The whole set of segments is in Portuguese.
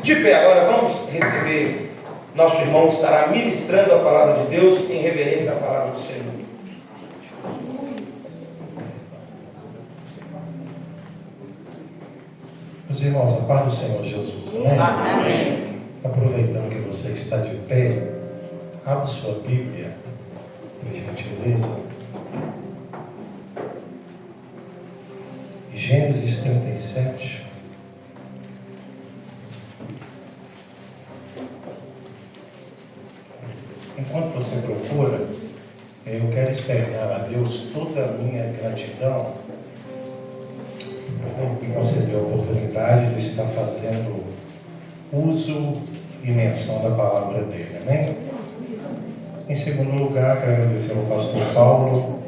De pé, agora vamos receber nosso irmão que estará ministrando a palavra de Deus em reverência à palavra do Senhor. Meus irmãos, a paz do Senhor Jesus. Amém? Amém. Aproveitando que você está de pé, abra sua Bíblia, por gentileza. Gênesis 37. Enquanto você procura, eu quero externar a Deus toda a minha gratidão por me conceder a oportunidade de estar fazendo uso e menção da palavra dele. Amém? Em segundo lugar, quero agradecer ao pastor Paulo,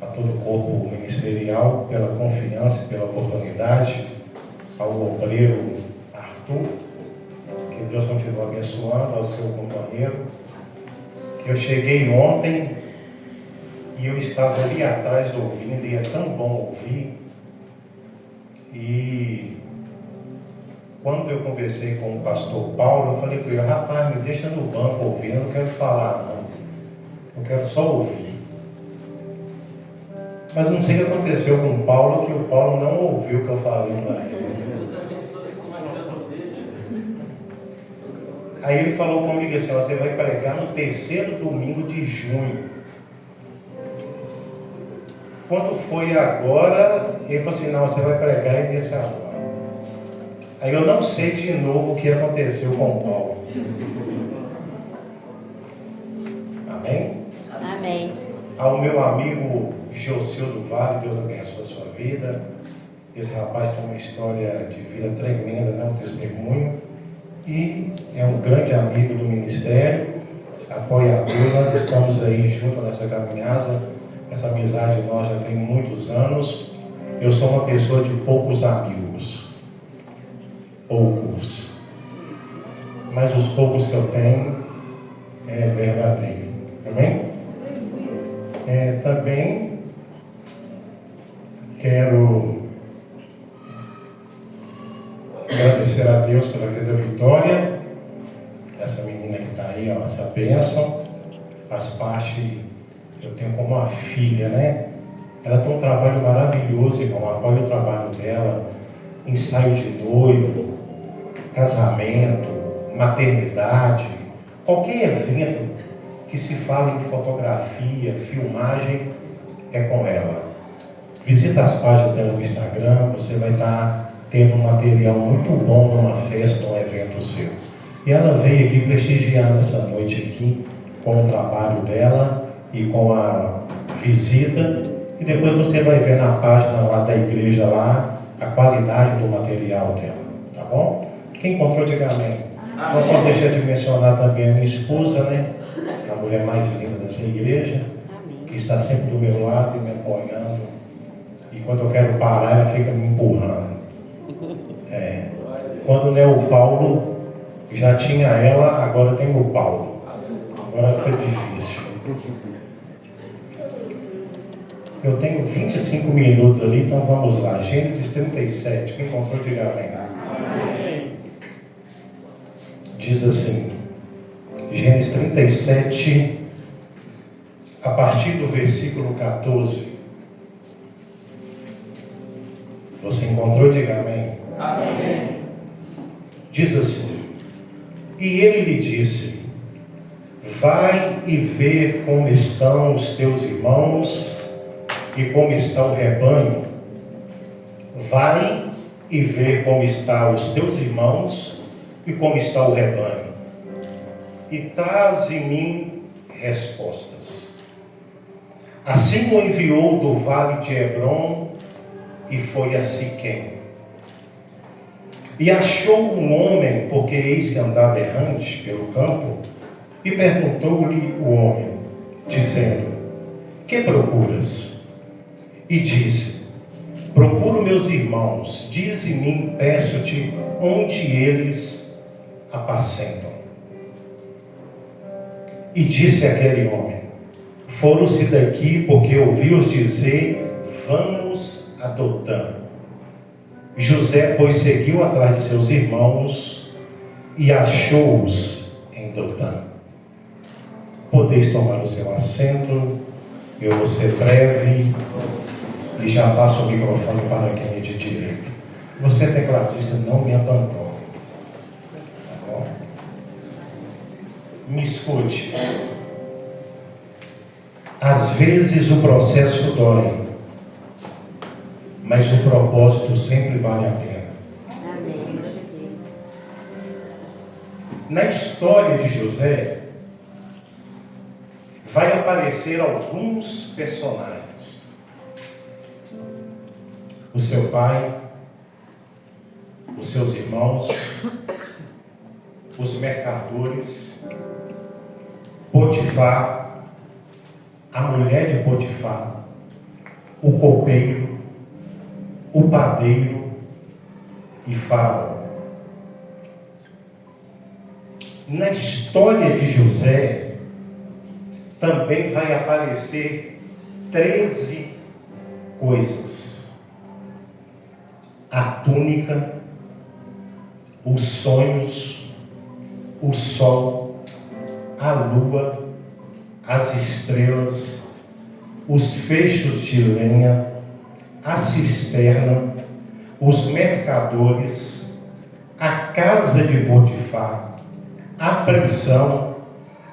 a todo o corpo ministerial, pela confiança e pela oportunidade, ao obreiro Arthur, que Deus continue abençoando, ao seu companheiro, que eu cheguei ontem e eu estava ali atrás ouvindo, e é tão bom ouvir. E quando eu conversei com o pastor Paulo, eu falei com ele: rapaz, me deixa no banco ouvindo, eu não quero falar não, eu quero só ouvir. Mas não sei o que aconteceu com o Paulo, que o Paulo não ouviu o que eu falei para ele. Aí ele falou comigo assim: você vai pregar no 3º domingo de junho. Quando foi agora, ele falou assim: não, você vai pregar aí nesse agora. Aí eu não sei de novo o que aconteceu com o Paulo. Amém? Amém. Ao meu amigo Joseu do Vale, Deus abençoe a sua vida. Esse rapaz tem uma história de vida tremenda, né? Um testemunho. E é um grande amigo do ministério, apoiador. Nós estamos aí juntos nessa caminhada. Essa amizade nossa já tem muitos anos. Eu sou uma pessoa de poucos amigos. Poucos. Mas os poucos que eu tenho é verdadeiro. Amém? Também quero agradecer a Deus pela vida da Vitória. Essa menina que está aí, ó, essa bênção, faz parte, eu tenho como uma filha, né? Ela tem um trabalho maravilhoso, irmão. Apoio o trabalho dela, ensaio de noivo, casamento, maternidade, qualquer evento que se fale em fotografia, filmagem, é com ela. Visita as páginas dela no Instagram, você vai estar tendo um material muito bom numa festa, num evento seu. E ela veio aqui prestigiar nessa noite aqui, com o trabalho dela e com a visita. E depois você vai ver na página lá da igreja lá, a qualidade do material dela. Tá bom? Quem encontrou, diga amém. Não pode deixar de mencionar também a minha esposa, né? A mulher mais linda dessa igreja, que está sempre do meu lado e me apoiando. E quando eu quero parar, ela fica me empurrando. Quando não é o Paulo, já tinha ela, agora tem o Paulo. Agora fica difícil. Eu tenho 25 minutos ali, então vamos lá. Gênesis 37, quem encontrou, diga amém. Diz assim, Gênesis 37, a partir do versículo 14. Você encontrou, diga amém. Amém. Diz assim: e ele lhe disse: vai e vê como estão os teus irmãos e como está o rebanho. Vai e vê como estão os teus irmãos e como está o rebanho. E traz em mim respostas. Assim o enviou do vale de Hebrom e foi a Siquém. E achou um homem, porque eis que andava errante pelo campo, e perguntou-lhe o homem, dizendo: que procuras? E disse: procuro meus irmãos, dize-me, peço-te, onde eles apacentam. E disse aquele homem: foram-se daqui, porque ouvi-os dizer: vamos a Dotã. José, pois, seguiu atrás de seus irmãos e achou-os em Dotã. Podeis tomar o seu assento, eu vou ser breve e já passo o microfone para quem é de direito. Você, tecladista, não me abandone, tá bom? Me escute. Às vezes o processo dói, mas o propósito sempre vale a pena. Amém, Jesus. Na história de José, vai aparecer alguns personagens. O seu pai, os seus irmãos, os mercadores, Potifar, a mulher de Potifar, o copeiro, o padeiro e Faraó. Na história de José, também vai aparecer 13 coisas: a túnica, os sonhos, o sol, a lua, as estrelas, os feixes de lenha, a cisterna, os mercadores, a casa de Potifar, a prisão,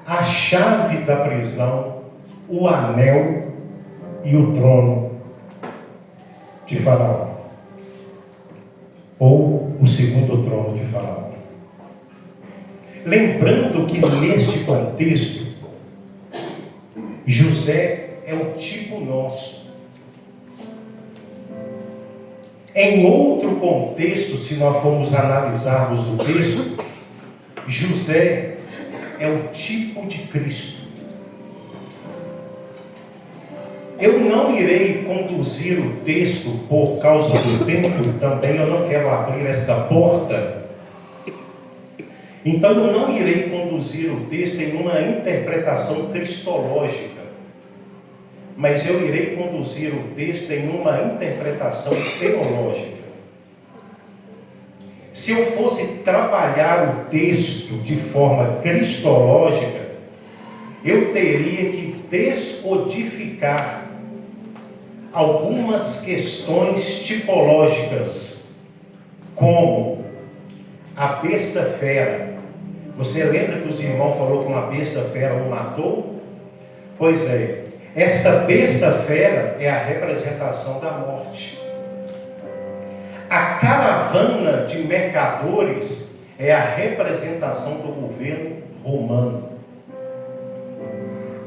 a chave da prisão, o anel e o trono de Faraó, ou o segundo trono de Faraó. Lembrando que neste contexto, José é um tipo nosso. Em outro contexto, se nós formos analisarmos o texto, José é o tipo de Cristo. Eu não irei conduzir o texto por causa do tempo, também eu não quero abrir esta porta. Então eu não irei conduzir o texto em uma interpretação cristológica, mas eu irei conduzir o texto em uma interpretação teológica. Se eu fosse trabalhar o texto de forma cristológica, eu teria que descodificar algumas questões tipológicas, como a besta fera. Você lembra que os irmãos falaram que uma besta fera o matou? Pois é, essa besta fera é a representação da morte. A caravana de mercadores é a representação do governo romano.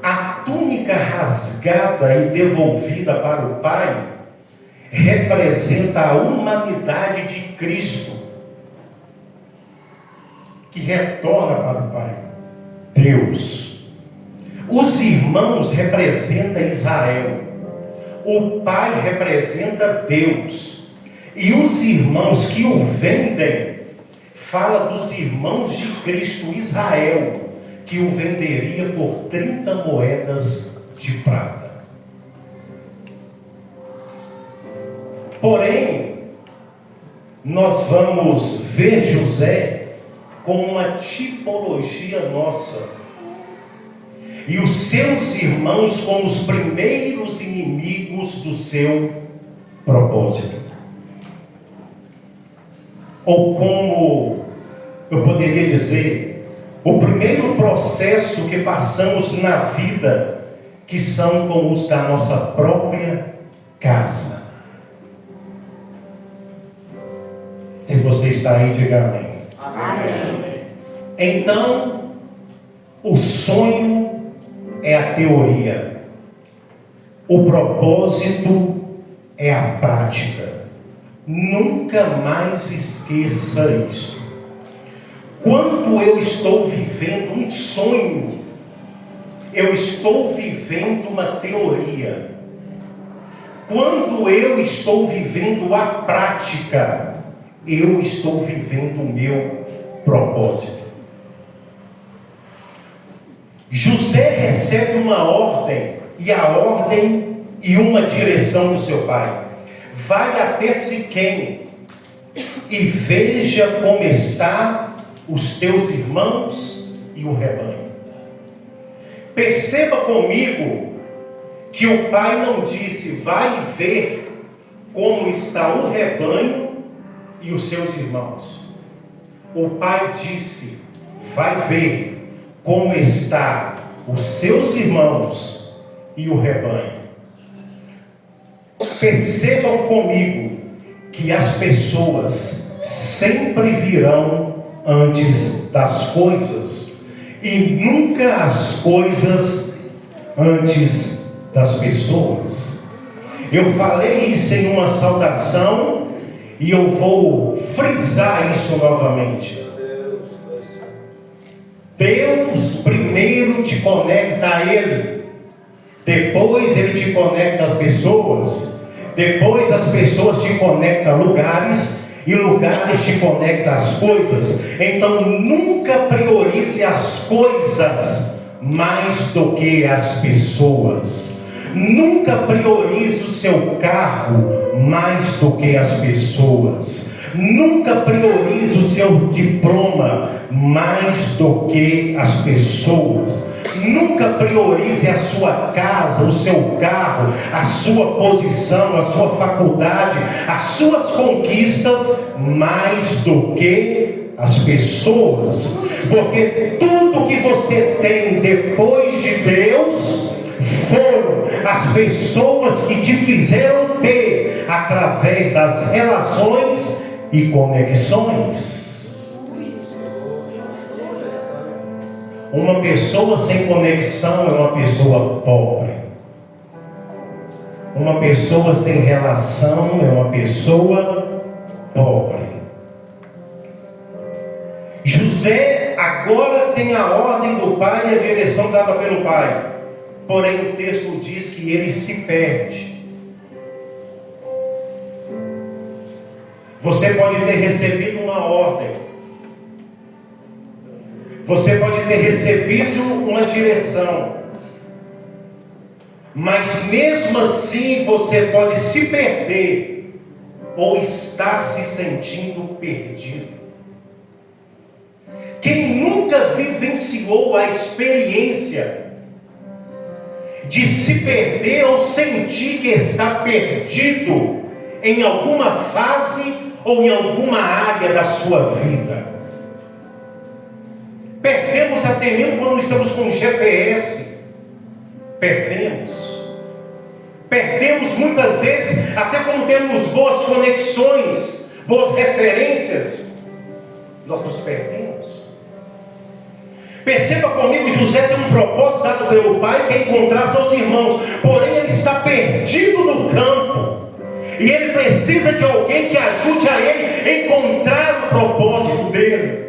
A túnica rasgada e devolvida para o Pai representa a humanidade de Cristo, que retorna para o Pai, Deus. Os irmãos representam Israel, o Pai representa Deus. E os irmãos que o vendem, fala dos irmãos de Cristo, Israel, que o venderia por 30 moedas de prata. Porém, nós vamos ver José como uma tipologia nossa, e os seus irmãos como os primeiros inimigos do seu propósito. Ou como eu poderia dizer, o primeiro processo que passamos na vida, que são como os da nossa própria casa. Se você está aí, diga amém. Amém. Então, o sonho é a teoria, o propósito é a prática. Nunca mais esqueça isso. Quando eu estou vivendo um sonho, eu estou vivendo uma teoria. Quando eu estou vivendo a prática, eu estou vivendo o meu propósito. José recebe uma ordem, e a ordem e uma direção do seu pai: vai até Siquém e veja como está os teus irmãos e o rebanho. Perceba comigo que o pai não disse, vai ver como está o rebanho e os seus irmãos. O pai disse, vai ver como está os seus irmãos e o rebanho. Percebam comigo que as pessoas sempre virão antes das coisas e nunca as coisas antes das pessoas. Eu falei isso em uma saudação e eu vou frisar isso novamente. Deus primeiro te conecta a Ele, depois Ele te conecta às pessoas, depois as pessoas te conectam a lugares e lugares te conectam às coisas. Então nunca priorize as coisas mais do que as pessoas. Nunca priorize o seu carro mais do que as pessoas. Nunca priorize o seu diploma mais do que as pessoas. Nunca priorize a sua casa, o seu carro, a sua posição, a sua faculdade, as suas conquistas mais do que as pessoas. Porque tudo que você tem depois de Deus foram as pessoas que te fizeram ter através das relações e conexões. Uma pessoa sem conexão é uma pessoa pobre. Uma pessoa sem relação é uma pessoa pobre. José agora tem a ordem do pai e a direção dada pelo pai. Porém o texto diz que ele se perde. Você pode ter recebido uma ordem. Você pode ter recebido uma direção. Mas mesmo assim você pode se perder ou estar se sentindo perdido. Quem nunca vivenciou a experiência de se perder ou sentir que está perdido em alguma fase ou em alguma área da sua vida? Perdemos até mesmo quando estamos com GPS. Perdemos muitas vezes até quando temos boas conexões, boas referências, nós nos perdemos. Perceba comigo, José tem um propósito dado pelo pai, que é encontrar seus irmãos. Porém ele está perdido no campo, e ele precisa de alguém que ajude a ele a encontrar o propósito dele.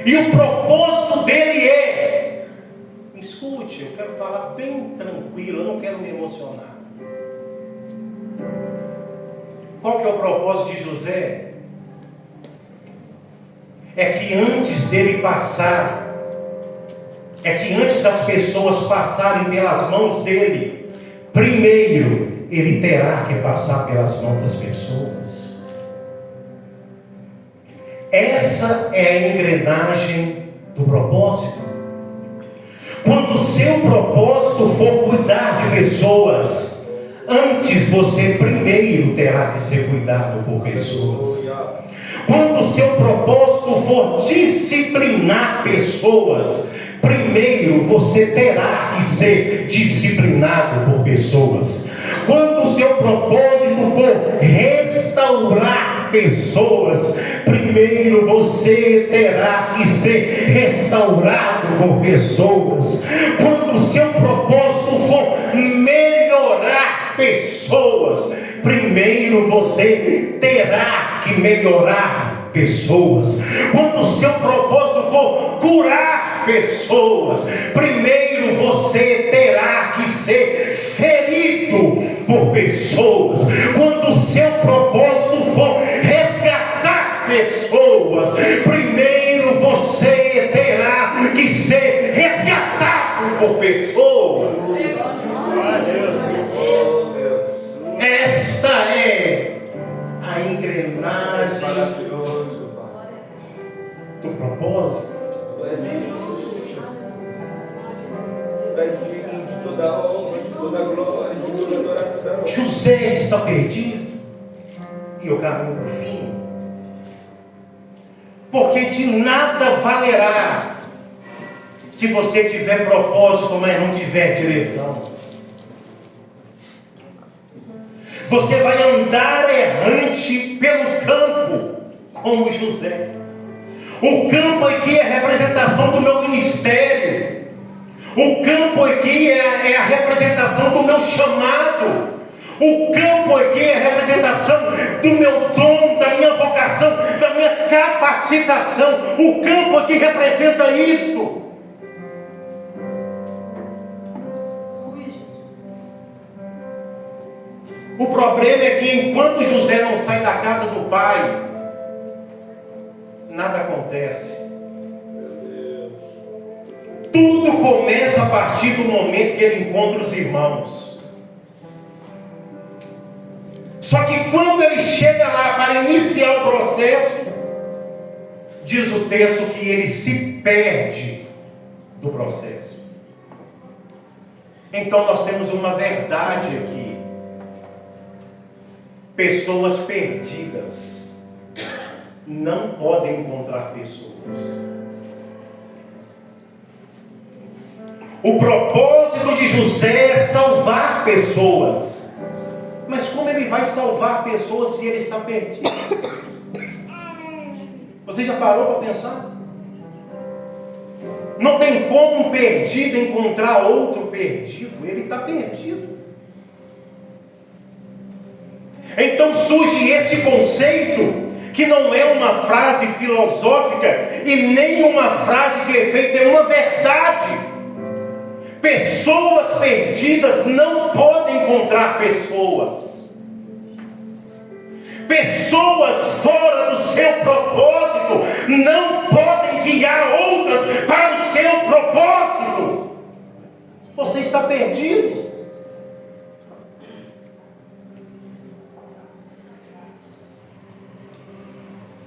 E o propósito dele é, escute, eu quero falar bem tranquilo, eu não quero me emocionar. Qual que é o propósito de José? É que antes dele passar, é que antes das pessoas passarem pelas mãos dele, primeiro ele terá que passar pelas mãos das pessoas. Essa é a engrenagem do propósito. Quando o seu propósito for cuidar de pessoas, antes você primeiro terá que ser cuidado por pessoas. Quando o seu propósito for disciplinar pessoas, primeiro você terá que ser disciplinado por pessoas. Quando o seu propósito for restaurar pessoas, primeiro você terá que ser restaurado por pessoas. Quando o seu propósito for melhorar pessoas, primeiro você terá que melhorar pessoas. Quando o seu propósito for curar pessoas, primeiro você terá que ser ferido por pessoas. Quando o seu propósito for resgatar pessoas, primeiro você terá que ser resgatado por pessoas. Esta é a engrenagem José está perdido e o caminho para o fim. Porque de nada valerá se você tiver propósito, mas não tiver direção. Você vai andar errante pelo campo, como José. O campo aqui é a representação do meu ministério. O campo aqui é a representação do meu chamado. O campo aqui é a representação do meu dom, da minha vocação, da minha capacitação. O campo aqui representa isso. O problema é que enquanto José não sai da casa do pai, nada acontece. Tudo começa a partir do momento que ele encontra os irmãos. Só que quando ele chega lá para iniciar o processo, diz o texto que ele se perde do processo. Então nós temos uma verdade aqui. Pessoas perdidas não podem encontrar pessoas. O propósito de José é salvar pessoas. Mas como ele vai salvar pessoas se ele está perdido? Você já parou para pensar? Não tem como um perdido encontrar outro perdido. Ele está perdido. Então surge esse conceito, que não é uma frase filosófica e nem uma frase de efeito, é uma verdade. Pessoas perdidas não podem encontrar pessoas. Pessoas fora do seu propósito não podem guiar outras para o seu propósito. Você está perdido.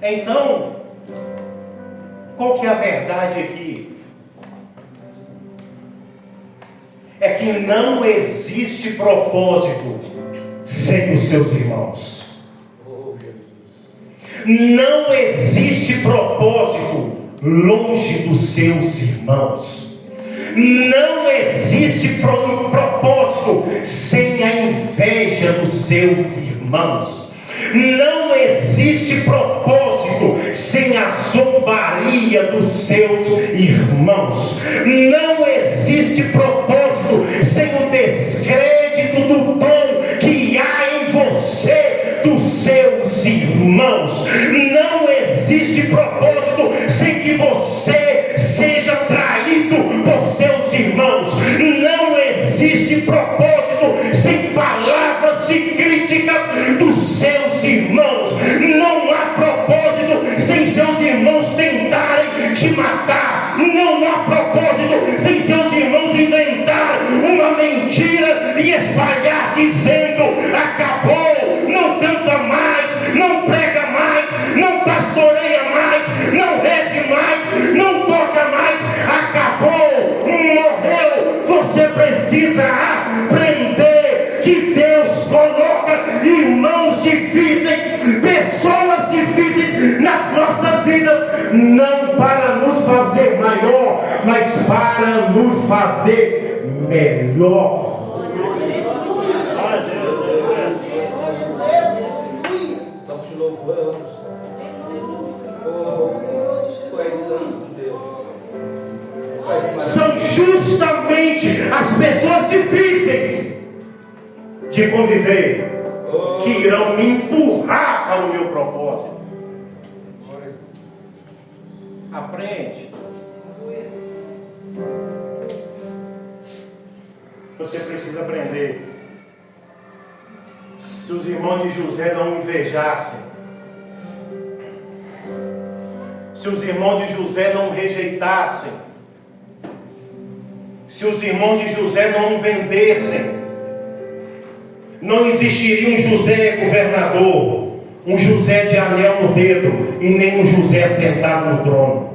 Então, qual que é a verdade aqui? É que não existe propósito sem os seus irmãos. Não existe propósito longe dos seus irmãos. Não existe propósito sem a inveja dos seus irmãos. Não existe propósito sem a zombaria dos seus irmãos. Não existe propósito sem o descrédito do dom que há em você dos seus irmãos. Não existe propósito sem que você seja traído por seus irmãos. Não existe propósito sem palavras de crítica dos seus irmãos. Não há propósito sem seus irmãos tentarem te matar. Não há propósito sem seus irmãos inventar uma mentira e espalhar dizendo: acabou, não canta mais, não prega mais, não pastoreia mais, não reze mais, não toca mais, acabou, morreu. Você precisa aprender que Deus coloca irmãos difíceis, pessoas difíceis nas nossas vidas, não para nos fazer maior, mas para nos fazer melhor. Nós te louvamos. Oh, tu és santo, Deus. São justamente as pessoas difíceis de conviver que irão me empurrar para o meu propósito. Aprende. Você precisa aprender. Se os irmãos de José não invejassem, se os irmãos de José não rejeitassem, se os irmãos de José não vendessem, não existiria um José governador, um José de anel no dedo e nem um José sentado no trono.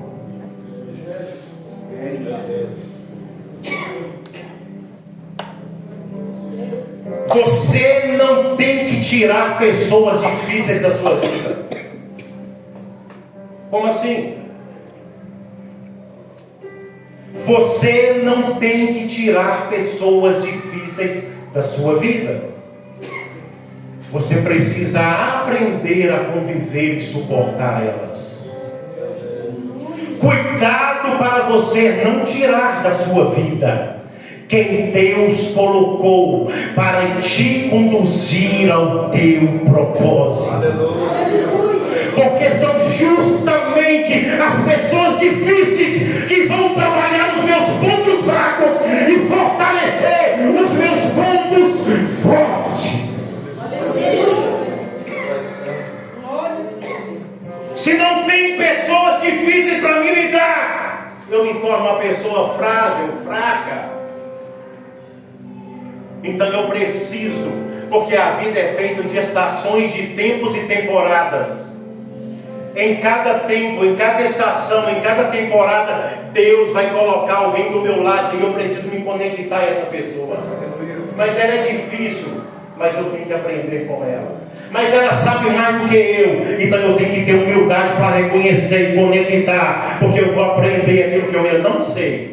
Você não tirar pessoas difíceis da sua vida. Como assim? Você não tem que tirar pessoas difíceis da sua vida. Você precisa aprender a conviver e suportar elas. Cuidado para você não tirar da sua vida quem Deus colocou para te conduzir ao teu propósito. Porque são justamente as pessoas difíceis que vão trabalhar os meus pontos fracos e fortalecer os meus pontos fortes. Se não tem pessoas difíceis para me lidar, eu me torno uma pessoa frágil, fraca. Então eu preciso, porque a vida é feita de estações, de tempos e temporadas. Em cada tempo, em cada estação, em cada temporada, Deus vai colocar alguém do meu lado e eu preciso me conectar a essa pessoa. Mas ela é difícil, mas eu tenho que aprender com ela. Mas ela sabe mais do que eu, então eu tenho que ter humildade para reconhecer e conectar, porque eu vou aprender aquilo que eu não sei.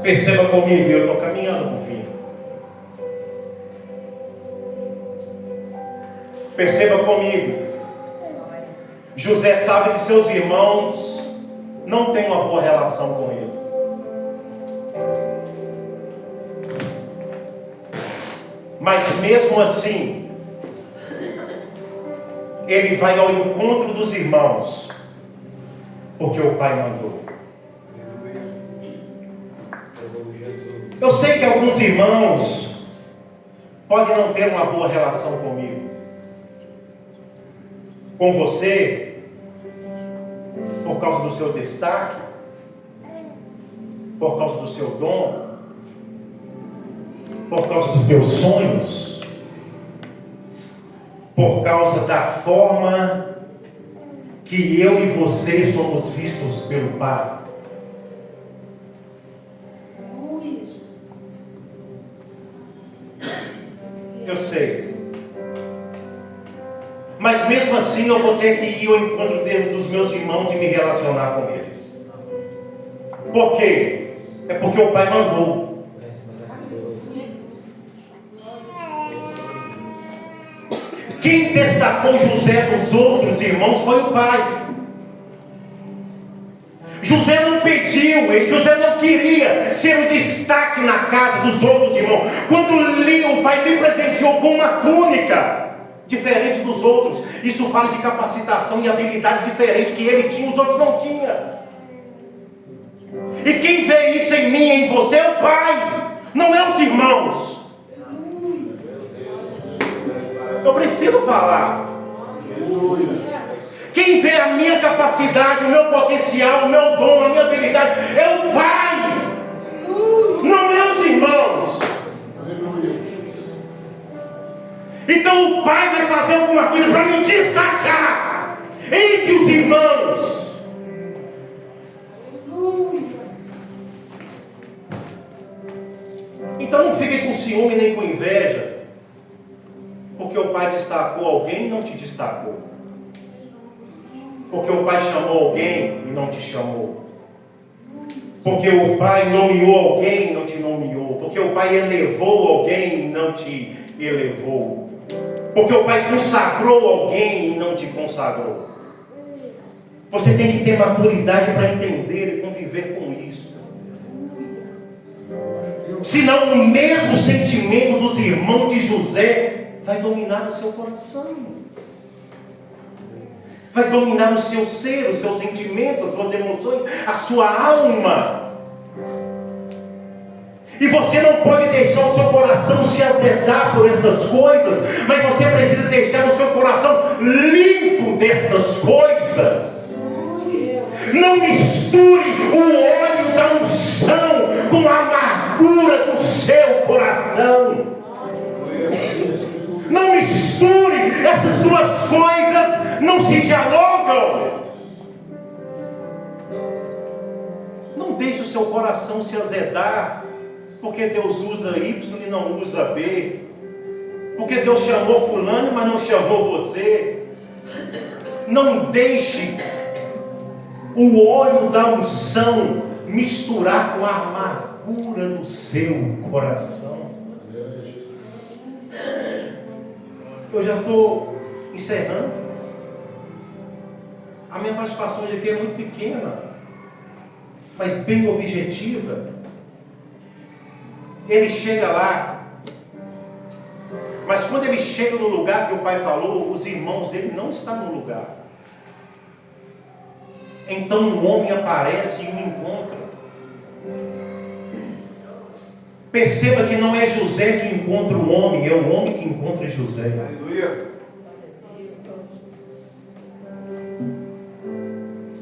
Perceba comigo, eu estou caminhando com o fim. Perceba comigo. José sabe que seus irmãos não têm uma boa relação com ele. Mas mesmo assim, ele vai ao encontro dos irmãos, porque o pai mandou. Eu sei que alguns irmãos podem não ter uma boa relação comigo, com você, por causa do seu destaque, por causa do seu dom, por causa dos teus sonhos, por causa da forma que eu e você somos vistos pelo Pai. Eu sei. Mas mesmo assim eu vou ter que ir ao encontro dos meus irmãos e me relacionar com eles. Por quê? É porque o Pai mandou. Quem destacou José dos outros irmãos foi o pai. José não pediu, José não queria ser o destaque na casa dos outros irmãos. Quando o pai lhe presenteou com uma túnica diferente dos outros, isso fala de capacitação e habilidade diferente que ele tinha, os outros não tinham. E quem vê isso em mim e em você é o pai, não é os irmãos. Eu preciso falar. Quem vê a minha capacidade, o meu potencial, o meu dom, a minha habilidade é o pai, não é os irmãos. Então o pai vai fazer alguma coisa para me destacar entre os irmãos. Então não fiquem com ciúme nem com inveja, porque o pai destacou alguém e não te destacou. Porque o pai chamou alguém e não te chamou. Porque o pai nomeou alguém e não te nomeou. Porque o pai elevou alguém e não te elevou. Porque o pai consagrou alguém e não te consagrou. Você tem que ter maturidade para entender e conviver com isso. Senão o mesmo sentimento dos irmãos de José vai dominar o seu coração, vai dominar o seu ser, os seus sentimentos, as suas emoções, a sua alma. E você não pode deixar o seu coração se azedar por essas coisas, mas você precisa deixar o seu coração limpo dessas coisas. Não misture o óleo da unção com a amargura do seu coração. Não misture, essas duas coisas não se dialogam. Não deixe o seu coração se azedar Porque Deus usa Y e não usa B? Porque Deus chamou fulano, mas não chamou você? Não deixe o óleo da unção misturar com a amargura do seu coração. Eu já estou encerrando. A minha participação de aqui é muito pequena, mas bem objetiva. Ele chega lá, mas quando ele chega no lugar que o pai falou, os irmãos dele não estão no lugar. Então um homem aparece e o encontra. Perceba que não é José que encontra o homem, é o homem que encontra José. Aleluia.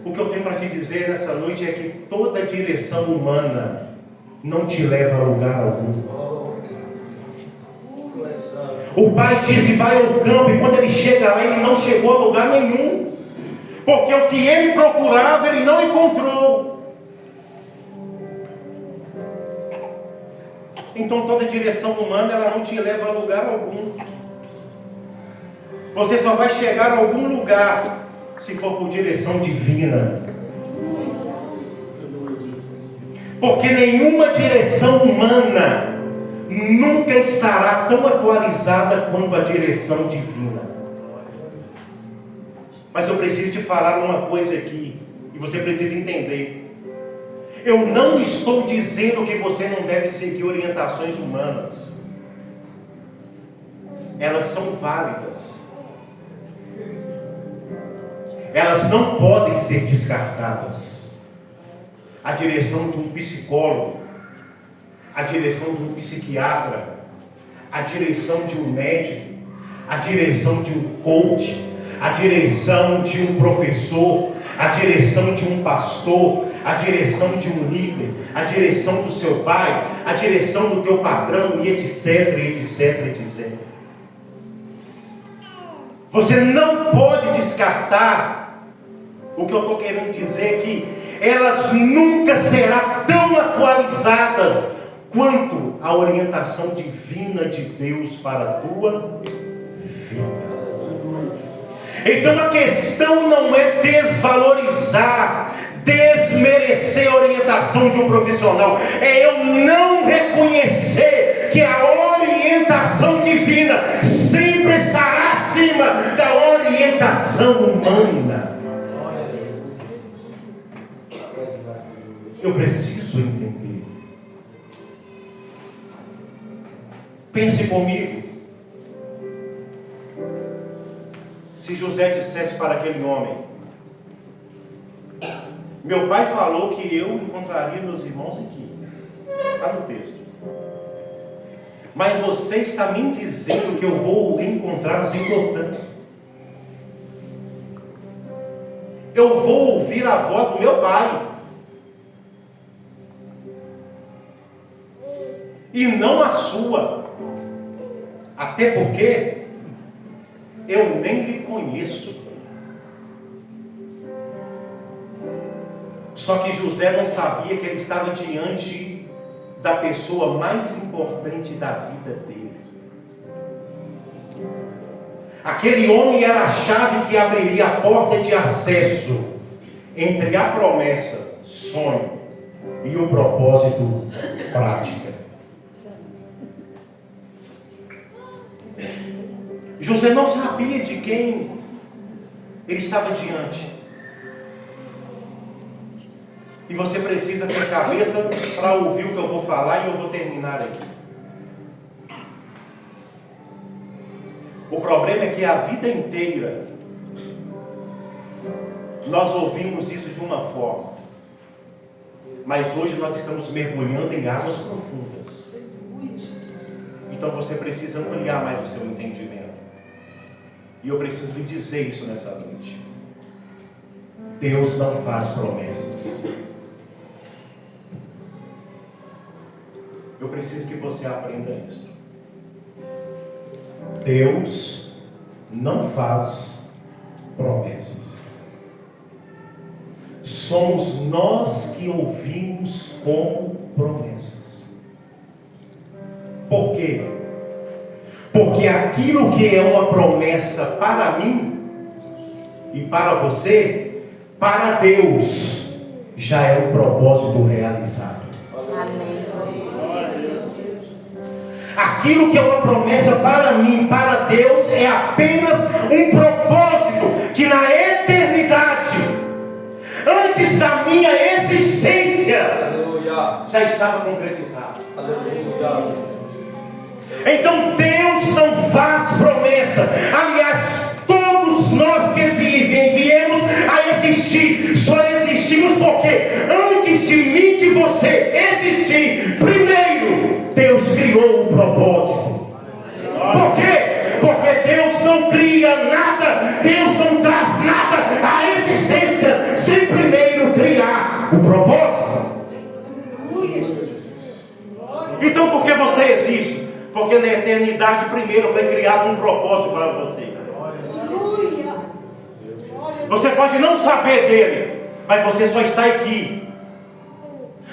O que eu tenho para te dizer nessa noite é que toda direção humana não te leva a lugar algum. O pai disse: vai ao campo, e quando ele chega lá, ele não chegou a lugar nenhum, porque o que ele procurava, ele não encontrou. Então toda direção humana, ela não te leva a lugar algum. Você só vai chegar a algum lugar se for por direção divina. Porque nenhuma direção humana nunca estará tão atualizada quanto a direção divina. Mas eu preciso te falar uma coisa aqui, e você precisa entender. Eu não estou dizendo que você não deve seguir orientações humanas. Elas são válidas. Elas não podem ser descartadas. A direção de um psicólogo, a direção de um psiquiatra, a direção de um médico, a direção de um coach, a direção de um professor, a direção de um pastor, a direção de um líder, a direção do seu pai, a direção do teu patrão, e etc, etc, etc. Você não pode descartar. O que eu estou querendo dizer é que elas nunca serão tão atualizadas quanto a orientação divina de Deus para a tua vida. Então a questão não é desvalorizar, desmerecer a orientação de um profissional, é eu não reconhecer que a orientação divina sempre estará acima da orientação humana. Eu preciso entender. Pense comigo. Se José dissesse para aquele homem: meu pai falou que eu encontraria meus irmãos aqui. Está no texto. Mas você está me dizendo que eu vou encontrá-los em Dotã. Eu vou ouvir a voz do meu pai. E não a sua. Até porque eu nem lhe conheço. Só que José não sabia que ele estava diante da pessoa mais importante da vida dele. Aquele homem era a chave que abriria a porta de acesso entre a promessa, sonho, e o propósito, prática. José não sabia de quem ele estava diante. E você precisa ter cabeça para ouvir o que eu vou falar, e eu vou terminar aqui. O problema é que a vida inteira nós ouvimos isso de uma forma, mas hoje nós estamos mergulhando em águas profundas. Então você precisa ampliar mais o seu entendimento. E eu preciso lhe dizer isso nessa noite. Deus não faz promessas. Eu preciso que você aprenda isso. Deus não faz promessas. Somos nós que ouvimos como promessas. Por quê? Porque aquilo que é uma promessa para mim e para você, para Deus, já é um propósito realizado. Amém. Aquilo que é uma promessa para mim, para Deus, é apenas um propósito que na eternidade, antes da minha existência, já estava concretizado. Então Deus não faz promessa. Aliás, todos nós que viemos a existir, só existimos porque antes de mim, de você existir, primeiro Deus criou um propósito. Por quê? Porque Deus não cria nada, Deus não traz nada à existência sem primeiro criar o propósito. Então por que você existe? Porque na eternidade primeiro foi criado um propósito para você. Você pode não saber dele, mas você só está aqui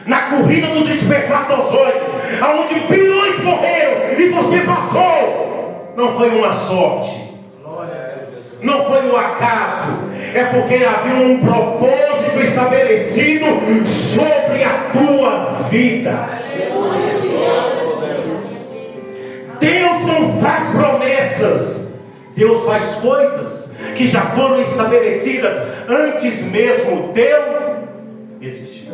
na corrida dos espermatozoides, aonde bilhões morreram e você passou. Não foi uma sorte, não foi um acaso, é porque havia um propósito estabelecido sobre a tua vida. Deus não faz promessas, Deus faz coisas que já foram estabelecidas antes mesmo de eu existir.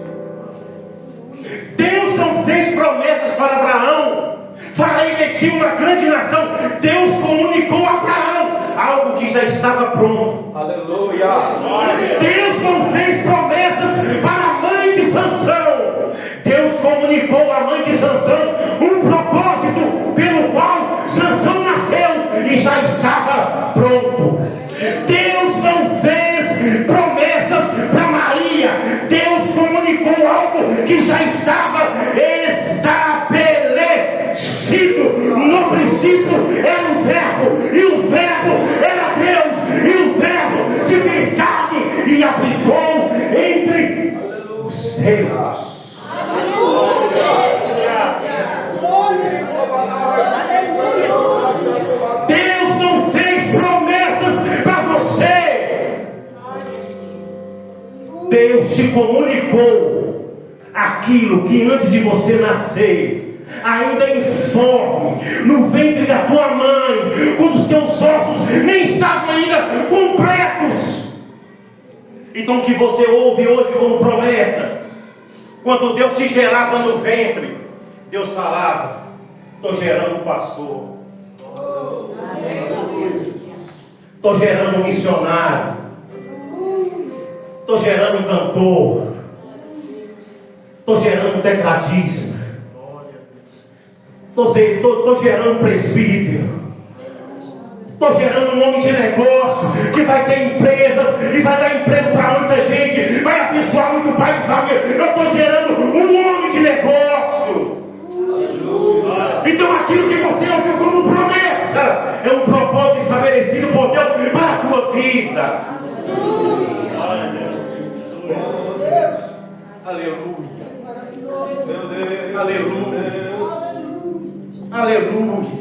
Deus não fez promessas para Abraão: farei de ti uma grande nação. Deus comunicou a Abraão algo que já estava pronto. Aleluia. Deus não fez promessas para a mãe de Sansão. Deus comunicou à mãe de Sansão um propósito pelo qual Sansão nasceu e já estava pronto. Deus não fez promessas para Maria. Deus comunicou algo que já estava estabelecido. No princípio era o Verbo, e o Verbo era Deus, e o Verbo se fez carne e habitou entre os seus. Deus não fez promessas para você. Deus te comunicou aquilo que antes de você nascer, ainda informe, no ventre da tua mãe, quando os teus ossos nem estavam ainda completos. Então o que você ouve hoje como promessa, quando Deus te gerava no ventre, Deus falava: estou gerando um pastor, estou gerando um missionário, estou gerando um cantor, estou gerando um tecladista, estou gerando um presbítero, estou gerando um homem de negócio que vai ter empresas e vai dar emprego para muita gente, vai abençoar muito pai de família. Eu estou gerando um homem de negócio. Então aquilo que você ouviu como promessa é um propósito estabelecido por Deus para a tua vida. Aleluia. Aleluia. Aleluia.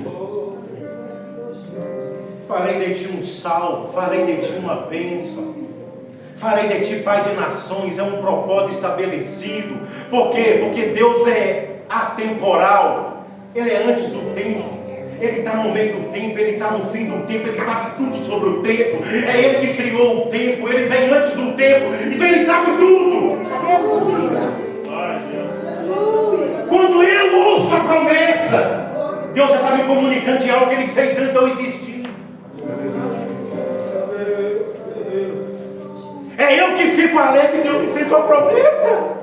Farei de ti um salvo, farei de ti uma bênção, farei de ti pai de nações. É um propósito estabelecido. Por quê? Porque Deus é atemporal, Ele é antes do tempo, Ele está no meio do tempo, Ele está no fim do tempo, Ele sabe tudo sobre o tempo. É Ele que criou o tempo, Ele vem antes do tempo, então Ele sabe tudo. Quando eu ouço a promessa, Deus já está me comunicando de algo que Ele fez antes de eu existir. É eu que fico alegre que Deus me fez uma promessa.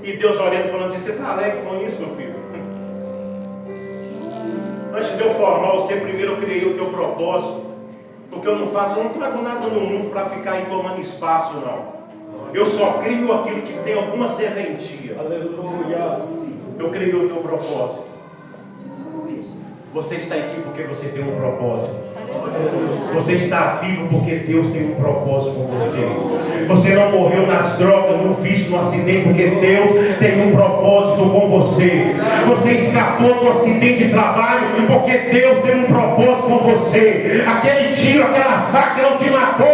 E Deus olhando, falando assim: você está alegre com isso, meu filho? Antes de eu formar você, primeiro eu criei o teu propósito. Porque eu não trago nada no mundo para ficar aí tomando espaço, não. Eu só crio aquilo que tem alguma serventia. Aleluia. Eu criei o teu propósito. Você está aqui porque você tem um propósito. Você está vivo porque Deus tem um propósito com você. Você não morreu nas drogas, no vício, no acidente, porque Deus tem um propósito com você. Você escapou do acidente de trabalho porque Deus tem um propósito com você. Aquele tiro, aquela faca não te matou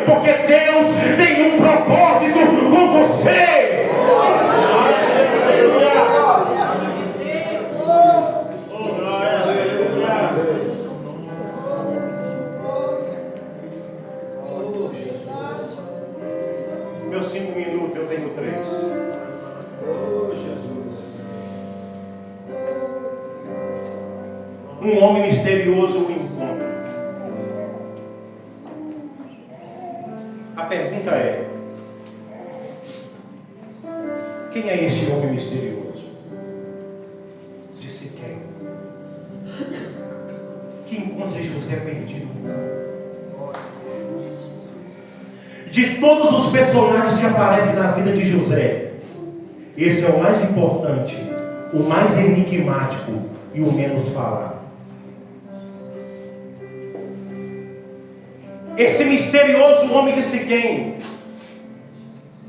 porque Deus tem um propósito com você. Meus 5 minutos, eu tenho 3. Um homem misterioso o encontra. A pergunta é: quem é este homem misterioso? Disse quem? Que encontra José perdido. De todos os personagens que aparecem na vida de José, esse é o mais importante, o mais enigmático e o menos falado. Esse misterioso homem de Siquém,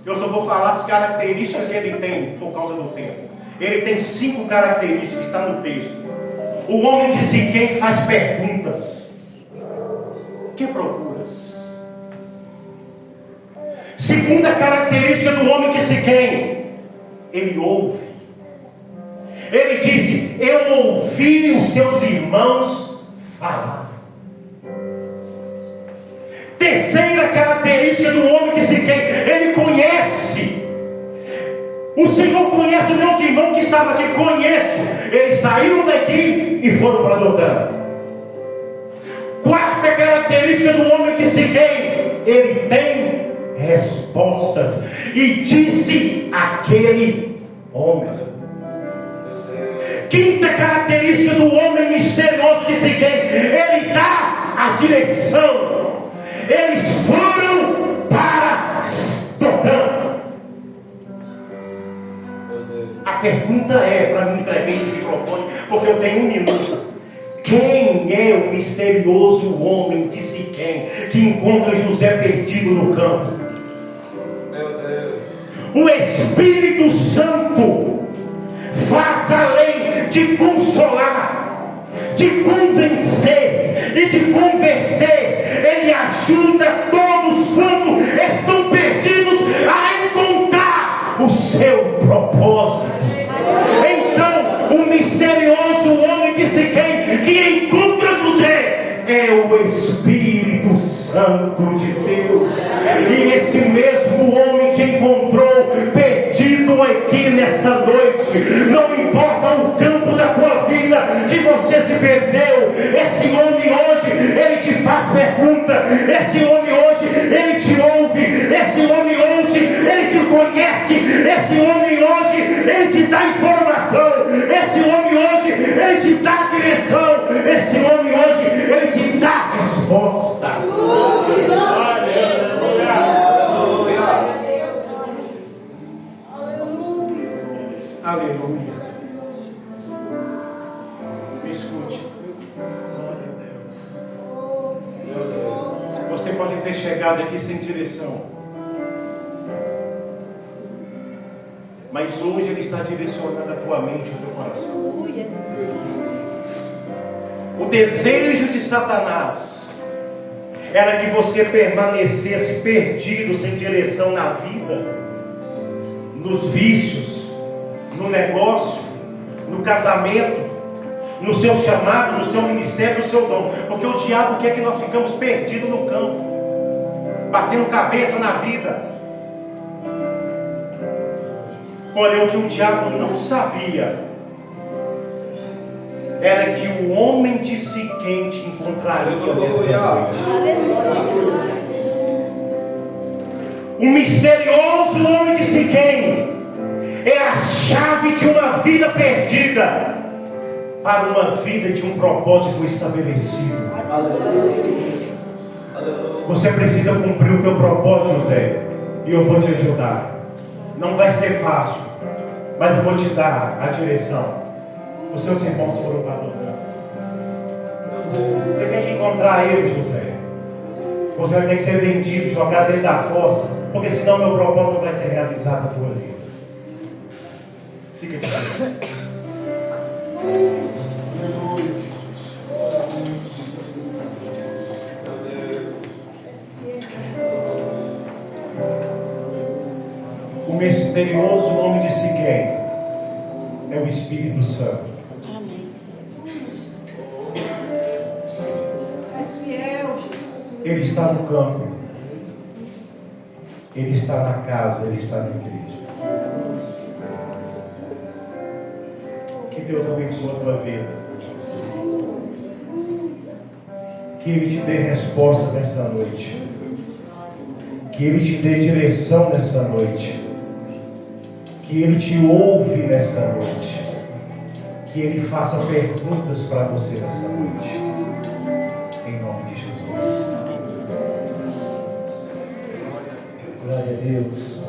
eu só vou falar as características que ele tem por causa do tempo. Ele tem 5 características que está no texto. O homem de Siquém faz perguntas. Que procuras? Segunda característica do homem de Siquém, ele ouve. Ele disse: eu ouvi os seus irmãos falar. Terceira característica do homem de Siquém, ele conhece. O Senhor conhece os meus irmãos que estavam aqui, conheço. Eles saíram daqui e foram para Dotã. Quarta característica do homem de Siquém, ele tem respostas. E disse aquele homem. Quinta característica do homem misterioso de Siquém, ele dá a direção. Eles foram para Dotã. A pergunta é, para mim entregar esse microfone, porque eu tenho 1 minuto. Quem é o misterioso homem de Siquém que encontra José perdido no campo? O Espírito Santo faz além de consolar, de convencer e de converter. Ele ajuda todos quanto estão perdidos a encontrar o seu propósito. Então, o misterioso homem de Siquém que encontra José é o Espírito Santo de Deus. E esse mesmo homem te encontrou perdido aqui nesta noite. Não importa o campo da tua vida que você se perdeu, esse homem hoje, ele te faz pergunta. Esse homem hoje, ele te ouve. Esse homem hoje, ele te conhece. Esse homem hoje, ele te dá informação. Esse homem hoje, ele te dá direção. Esse homem hoje, ele te dá resposta. Aleluia. Me escute. Você pode ter chegado aqui sem direção, mas hoje Ele está direcionando a tua mente e o teu coração. O desejo de Satanás era que você permanecesse perdido, sem direção na vida, nos vícios, no negócio, no casamento, no seu chamado, no seu ministério, no seu dom. Porque o diabo quer que nós ficamos perdidos no campo, batendo cabeça na vida. Porém, o que o diabo não sabia era que o homem de Siquém te encontraria nesta noite. O misterioso homem de Siquém é a chave de uma vida perdida para uma vida de um propósito estabelecido. Você precisa cumprir o teu propósito, José, e eu vou te ajudar. Não vai ser fácil, mas eu vou te dar a direção. Os seus irmãos foram para Dotã. Você tem que encontrar ele, José. Você vai ter que ser vendido, jogado dentro da fossa, porque senão meu propósito não vai ser realizado na tua vida. Fica de pé. O misterioso nome de Siquém é o Espírito Santo. Ele está no campo, ele está na casa, ele está na igreja. Que Deus abençoe a tua vida. Que Ele te dê resposta nessa noite. Que Ele te dê direção nessa noite. Que Ele te ouve nessa noite. Que Ele faça perguntas para você nessa noite. Em nome de Jesus. Glória a Deus.